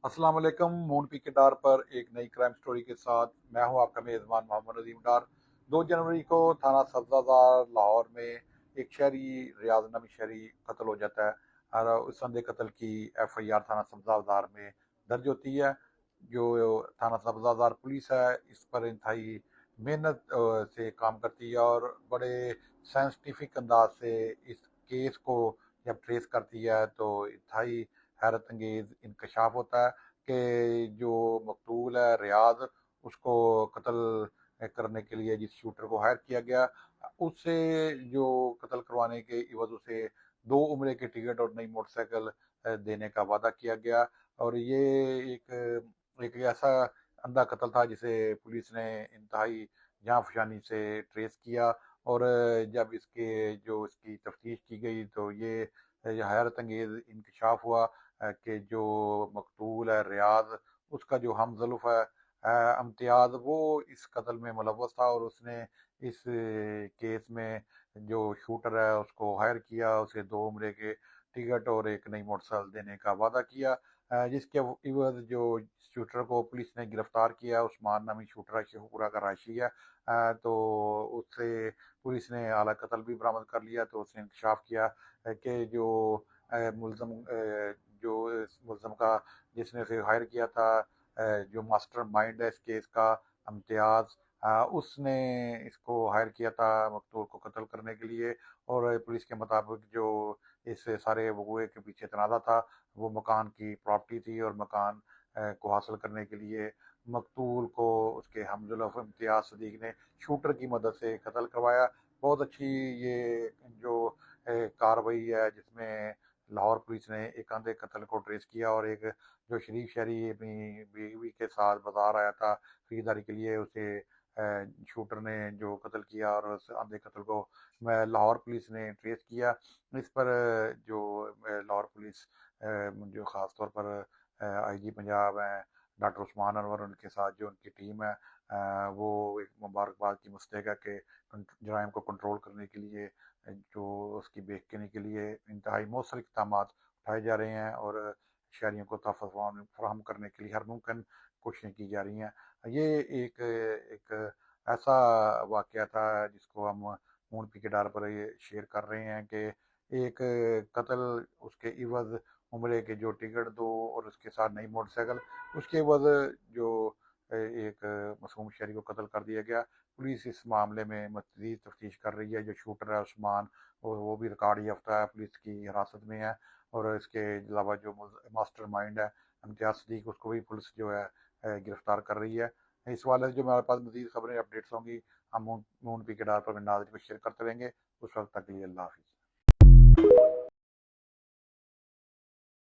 अस्सलाम वालेकुम। Moon P के डार पर एक नई क्राइम स्टोरी के साथ मैं हूं आपका मेज़बान मोहम्मद नदीम डार। 2 जनवरी को थाना सब्जादार लाहौर में एक शहरी, रियाज नामी शहरी कत्ल हो जाता है और उस संदे कत्ल की FIR थाना सब्जादार में दर्ज होती है। जो थाना सब्जादार पुलिस है इस पर इंतहाई मेहनत से काम करती है और बड़े साइंटिफिक अंदाज से इस केस को जब ट्रेस करती है तो इंतहाई हैरत अंगेज इंकशाफ होता है कि जो मकतूल है रियाज, उसको कत्ल करने के लिए जिस शूटर को हायर किया गया, उससे जो कत्ल करवाने के इवज उसे 2 उम्रे के टिकट और नई मोटरसाइकिल देने का वादा किया गया। और ये एक एक ऐसा अंधा कत्ल था जिसे पुलिस ने इंतहाई जांफशानी से ट्रेस किया। और जब इसकी तफ्तीश की गई तो ये हैरत अंगेज इंकशाफ हुआ कि जो मकतूल है रियाज, उसका जो हम जुल्फ है इम्तियाज, वो इस कत्ल में मुलव्वस था और उसने इस केस में जो शूटर है उसको हायर किया, उसे 2 उम्रे के टिकट और एक नई मोटरसाइकिल देने का वादा किया। जिसके इवज जो शूटर को पुलिस ने गिरफ्तार किया, उस्मान नामी शूटर है, शेखुपुरा का राशि है। तो उससे पुलिस ने आला कत्ल भी बरामद कर लिया। तो उसने इंकशाफ किया कि मुलजम जो इस मुलजम का जिसने उसे हायर किया था, जो मास्टर माइंड है इस केस का, इम्तियाज, उसने इसको हायर किया था मकतूल को कत्ल करने के लिए। और पुलिस के मुताबिक जो इस सारे वक़ूए के पीछे तनाज़ा था, वो मकान की प्रॉपर्टी थी और मकान को हासिल करने के लिए मकतूल को उसके हमजुल्फ़ इम्तियाज सदीक ने शूटर की मदद से कत्ल करवाया। बहुत अच्छी ये जो कार्रवाई है जिसमें लाहौर पुलिस ने एक आंधे कत्ल को ट्रेस किया और एक जो शरीफ शहरी अपनी बीवी के साथ बाजार आया था खरीदारी के लिए, उसे शूटर ने जो कत्ल किया और उस आंधे कत्ल को लाहौर पुलिस ने ट्रेस किया। इस पर जो लाहौर पुलिस जो ख़ास तौर पर IG पंजाब हैं डॉक्टर उस्मान अनवर, उनके साथ जो उनकी टीम है, वो एक मुबारकबाद की मुस्तहक है कि जराइम को कंट्रोल करने के लिए, जो उसकी बेखनी के लिए इंतहाई मौसर इक़दाम उठाए जा रहे हैं और शहरियों को तहफ़्फ़ुज़ फराहम करने के लिए हर मुमकिन कोशिशें की जा रही हैं। ये एक एक ऐसा वाक़या था जिसको हम मून पी के डार पर ये शेयर कर रहे हैं कि एक कत्ल, उसके इवज़ उम्रे के जो टिकट दो और उसके साथ नई मोटरसाइकिल, उसके एवज़ जो एक मासूम शहरी को कत्ल कर दिया गया। पुलिस इस मामले में मज़ीद तफ्तीश कर रही है। जो शूटर है उस्मान, वो भी रिकॉर्ड याफ्ता है, पुलिस की हिरासत में है। और इसके अलावा जो मास्टर माइंड है इम्तियाज सदीक, उसको भी पुलिस जो है गिरफ्तार कर रही है। इस वाले से जो हमारे पास मज़ीद खबरें अपडेट्स होंगी, हम मून पी के डार पर नाज़रीन को शेयर करते रहेंगे। उस वक्त तक के लिए अल्लाह हाफ़िज़।